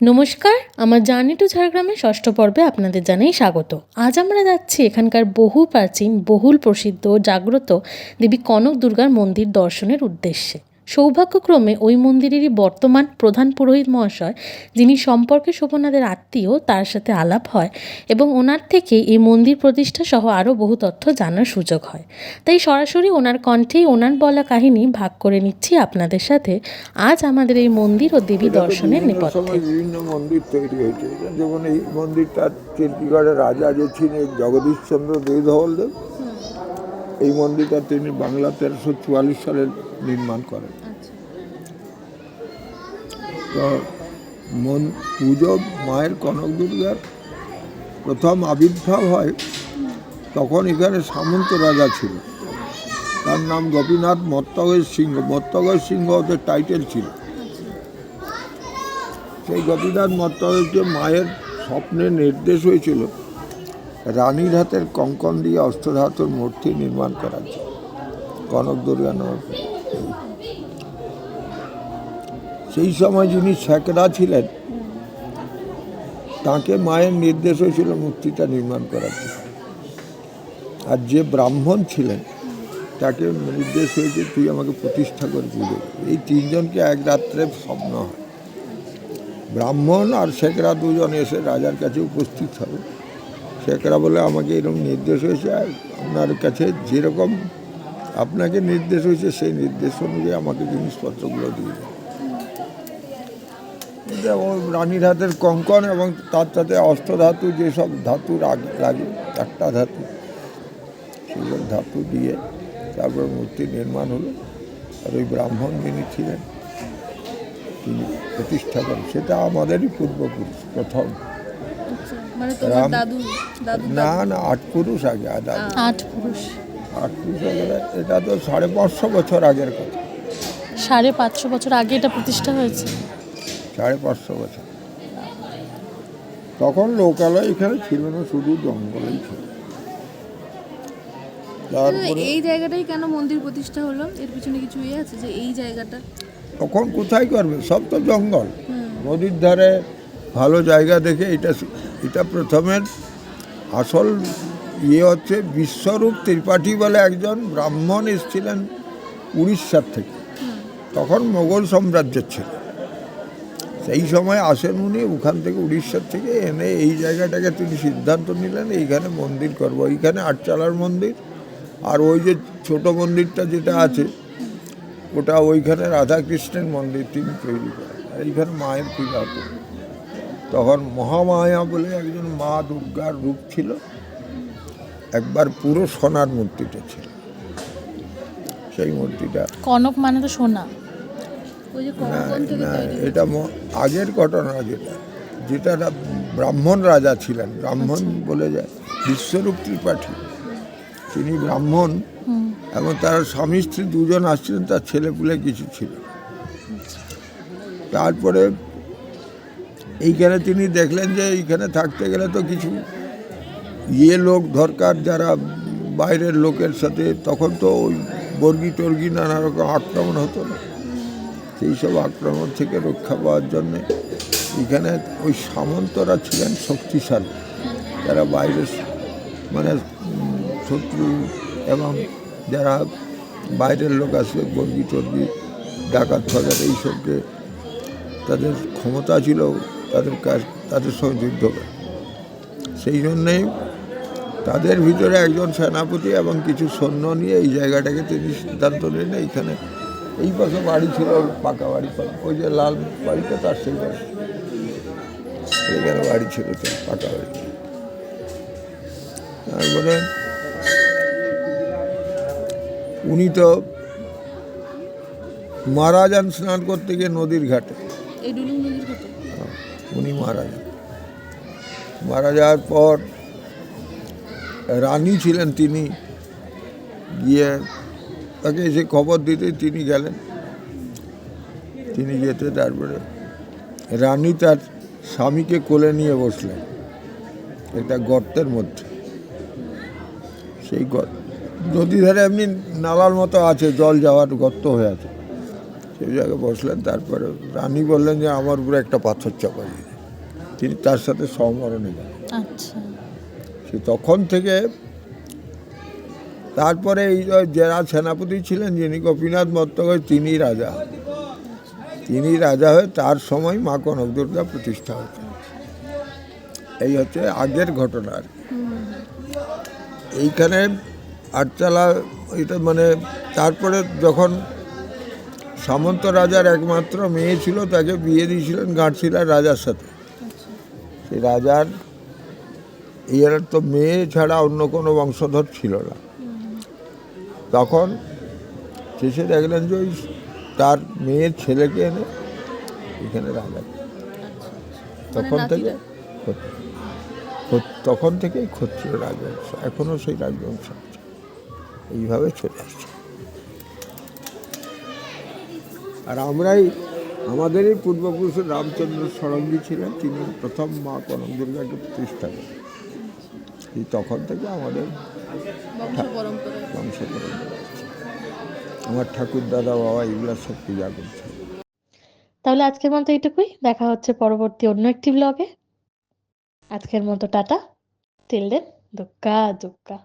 নমস্কার, আমার journey to ঝাড়গ্রামের ষষ্ঠ পর্বে আপনাদের জানাই স্বাগত। আজ আমরা যাচ্ছি এখানকার বহু প্রাচীন, বহুল প্রসিদ্ধ, জাগ্রত দেবী কনক দুর্গার মন্দির দর্শনের উদ্দেশ্যে। সৌভাগ্যক্রমে ওই মন্দিরেরই বর্তমান প্রধান পুরোহিত মহাশয়, যিনি সম্পর্কে শোভনাদের আত্মীয়, তার সাথে আলাপ হয় এবং ওনার থেকে এই মন্দির প্রতিষ্ঠা সহ আরও বহু তথ্য জানার সুযোগ হয়। তাই সরাসরি ওনার কণ্ঠেই ওনার বলা কাহিনী ভাগ করে নিচ্ছি আপনাদের সাথে আজ আমাদের এই মন্দির ও দেবী দর্শনের নেপথ্যে। বিভিন্ন মন্দির তৈরি হয়েছে, যেমন এই মন্দিরটা চিল্কিগড়ের রাজা যে ছিলেন জগদীশচন্দ্র দেবধবলদেব, এই মন্দিরটা তিনি বাংলা 1344 সালে নির্মাণ করেন। তো পুজো মায়ের কনক দুর্গার প্রথম আবির্ভাব হয় তখন এখানে সামন্ত রাজা ছিল, তার নাম গোপীনাথ মত্তগজ সিংহ। মত্তগজ সিংহ ওদের টাইটেল ছিল। সেই গোপীনাথ মত্তগজকে মায়ের স্বপ্নে নির্দেশ হয়েছিল রানীর হাতের কঙ্কন দিয়ে অষ্টধাতুর মূর্তি নির্মাণ করার জন্য কনক দুর্গা নামে। সেই সময় যিনি শেখরা ছিলেন তাকে মায়ের নির্দেশ হয়েছিল মূর্তিটা নির্মাণ করার জন্য, আর যে ব্রাহ্মণ ছিলেন তাকে নির্দেশ হয়েছে তুই আমাকে প্রতিষ্ঠা করে পুজো। এই তিনজনকে এক রাত্রে স্বপ্ন হয়, ব্রাহ্মণ আর শেখরা দুজন এসে রাজার কাছে উপস্থিত হবে। শেখরা বলে আমাকে এরকম নির্দেশ হয়েছে, আর আপনার কাছে যেরকম আপনাকে নির্দেশ হয়েছে সেই নির্দেশ অনুযায়ী আমাকে জিনিসপত্রগুলো দিয়ে দেয়। ওই রানীর হাতের কঙ্কন এবং তার সাথে অষ্টধাতু, যেসব ধাতু লাগে, একটা ধাতু, সেসব ধাতু দিয়ে তারপর মূর্তি নির্মাণ হলো। আর ওই ব্রাহ্মণ যিনি ছিলেন তিনি প্রতিষ্ঠা করেন। সেটা আমাদেরই পূর্বপুরুষ প্রথম। না না, 8 পুরুষ আগে। 8 পুরুষ আগে, এটা তো 550 বছর আগের কথা। 550 বছর আগে এটা প্রতিষ্ঠা হয়েছে। 550 বছর। তখন লোকালয় এখানে ছিল না, শুধু জঙ্গলেই ছিল। এই জায়গাটাই কেন মন্দির প্রতিষ্ঠা হলো? এর পিছনে কিছু আছে যে এই জায়গাটা তখন কোথায় করবে, সব তো জঙ্গল। নদীর ধারে ভালো জায়গা দেখে এটা প্রথমের আসল হচ্ছে বিশ্বরূপ ত্রিপাঠী বলে একজন ব্রাহ্মণ এসেছিলেন উড়িষ্যার থেকে। তখন মোগল সাম্রাজ্য ছিল, সেই সময় আসেন উনি ওখান থেকে, উড়িষ্যার থেকে এনে এই জায়গাটাকে তিনি সিদ্ধান্ত নিলেন এইখানে মন্দির করবো। এইখানে আটচালার মন্দির, আর ওই যে ছোট মন্দিরটা যেটা আছে ওটা ওইখানে রাধাকৃষ্ণের মন্দির তিনি তৈরি করেন। এইখানে মায়ের পূজা হতো। তখন মহামায়া বলে একজন মা দুর্গার রূপ ছিল, একবার পুরো সোনার মূর্তিটা ছিল। সেই মূর্তিটা কনক মানে তো সোনা। না, এটা আগের ঘটনা, যেটা ব্রাহ্মণ রাজা ছিলেন, ব্রাহ্মণ বলে যায় বিশ্বরূপ ত্রিপাঠী, তিনি ব্রাহ্মণ এবং তার স্বামী স্ত্রী দুজন আসছিলেন, তার ছেলেপুলে কিছু ছিল। তারপরে এইখানে তিনি দেখলেন যে এইখানে থাকতে গেলে তো কিছু লোক দরকার, যারা বাইরের লোকের সাথে, তখন তো ওই বর্গি টর্গি নানা রকম আক্রমণ হতো না, সেই সব আক্রমণ থেকে রক্ষা পাওয়ার জন্যে এখানে ওই সামন্তরা ছিলেন শক্তিশালী, যারা বাইরের মানে শত্রু এবং যারা বাইরের লোক আসবে বর্গি টর্গি ডাকাত ফাকাত এইসবকে, তাদের ক্ষমতা ছিল তাদের সঙ্গে যুদ্ধ করে। সেই জন্যেই তাদের ভিতরে একজন সেনাপতি এবং কিছু সৈন্য নিয়ে এই জায়গাটাকে তিনি সিদ্ধান্ত নিলেন এইখানে। এই পাশে বাড়ি ছিল পাকা বাড়ি, ওই যে লাল বাড়িটা তার সেই বাড়ি, সেইখানে বাড়ি ছিল তার পাকা বাড়ি। তারপরে উনি তো মারা যান স্নান করতে গিয়ে নদীর ঘাটে। উনি মারা যাওয়ার পর রানী ছিলেন, তিনি গিয়ে তাকে এসে খবর দিতে তিনি গেলেন। তিনি যেতে তারপরে রানী তার স্বামীকে কোলে নিয়ে বসলেন একটা গর্তের মধ্যে। সেই নদীর ধারে এমনি নালার মতো আছে, জল যাওয়ার গর্ত হয়ে আছে, সেই জায়গায় বসলেন। তারপরে রানী বললেন যে আমার উপরে একটা পাথর চাপা দিয়ে। তিনি তার সাথে সমরণে গেলেন। আচ্ছা। সে তখন থেকে তারপরে এই যে যারা সেনাপতি ছিলেন যিনি গোপীনাথ মত্তগয় তিনি রাজা হয়ে তার সময় মা কনক দুর্গা প্রতিষ্ঠা হয়েছে। এই হচ্ছে আগের ঘটনা আর কি। এইখানে আটচালা এটা মানে তারপরে যখন সামন্ত রাজার একমাত্র মেয়ে ছিল তাকে বিয়ে দিয়েছিলেন ঘাটশিলার রাজার সাথে। সেই রাজার এর তো মেয়ে ছাড়া অন্য কোনো বংশধর ছিল না। তখন শেষে দেখলেন যে ওই তার মেয়ের ছেলেকে এনে এখানে রাজা, তখন থেকে তখন থেকেই ক্ষত্রিয় রাজবংশ, এখনও সেই রাজবংশ আছে, এইভাবে চলে আসছে। আর আমরাই আমাদেরই পূর্বপুরুষ রামচন্দ্র ষড়ঙ্গী ছিলেন, তিনি প্রথম মা কনক দুর্গাকে প্রতিষ্ঠা করেন। এই তখন থেকে আমাদের বংশ পরম্পরা আছে। আমার ঠাকুর দাদা বাবা এগুলো সব পূজা করছে। তাহলে আজকের মতো এইটুকুই, দেখা হচ্ছে পরবর্তী অন্য একটি ব্লগে। আজকের মতো টাটা, টিল দেন, দুক্কা দুক্কা।